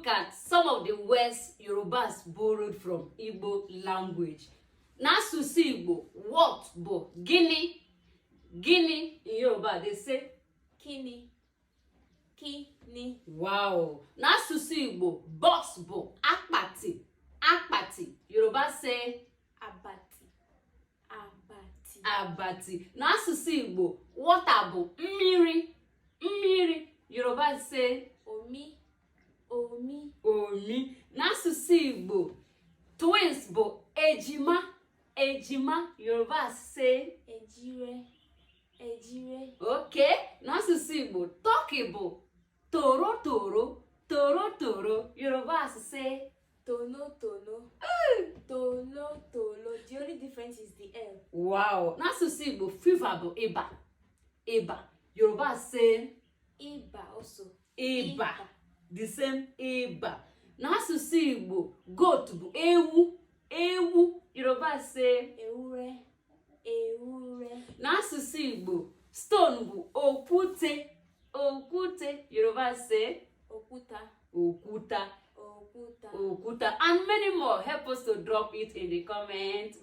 look at some of the words Yorubas borrowed from Igbo language. N'asụsụ Igbo, what bụ gịnị? Gịnị in Yoruba, they say Kini. Kini. wow. N'asụsụ Igbo, box bụ akpati. Akpati. Yoruba say Abati. Abati. abati. N'asụsụ Igbo, water bụ mmiri. Mmiri. Yoruba say Omi. Omi. omi. N'asụsụ Igbo, twins bụ ejima. Ejima. Yoruba say Ejire. Ejire. okay. N'asụsụ Igbo, turkey bụ toro toro. Toro toro. Yoruba say Tono tono. Tono tono. The only difference is the L. wow. N'asụsụ Igbo, fever bụ ịba. Ịba. Yoruba say Iba also. ịba. The same ịba. N'asụsụ Igbo, goat bụ ewu. Ewu. Yoruba say Ewure. Ewure. n'asụsụ Igbo, stone bụ okwute. Okwute. Yoruba say Okuta. okuta. Okuta. Okuta. And many more. Help us to drop it in the comments.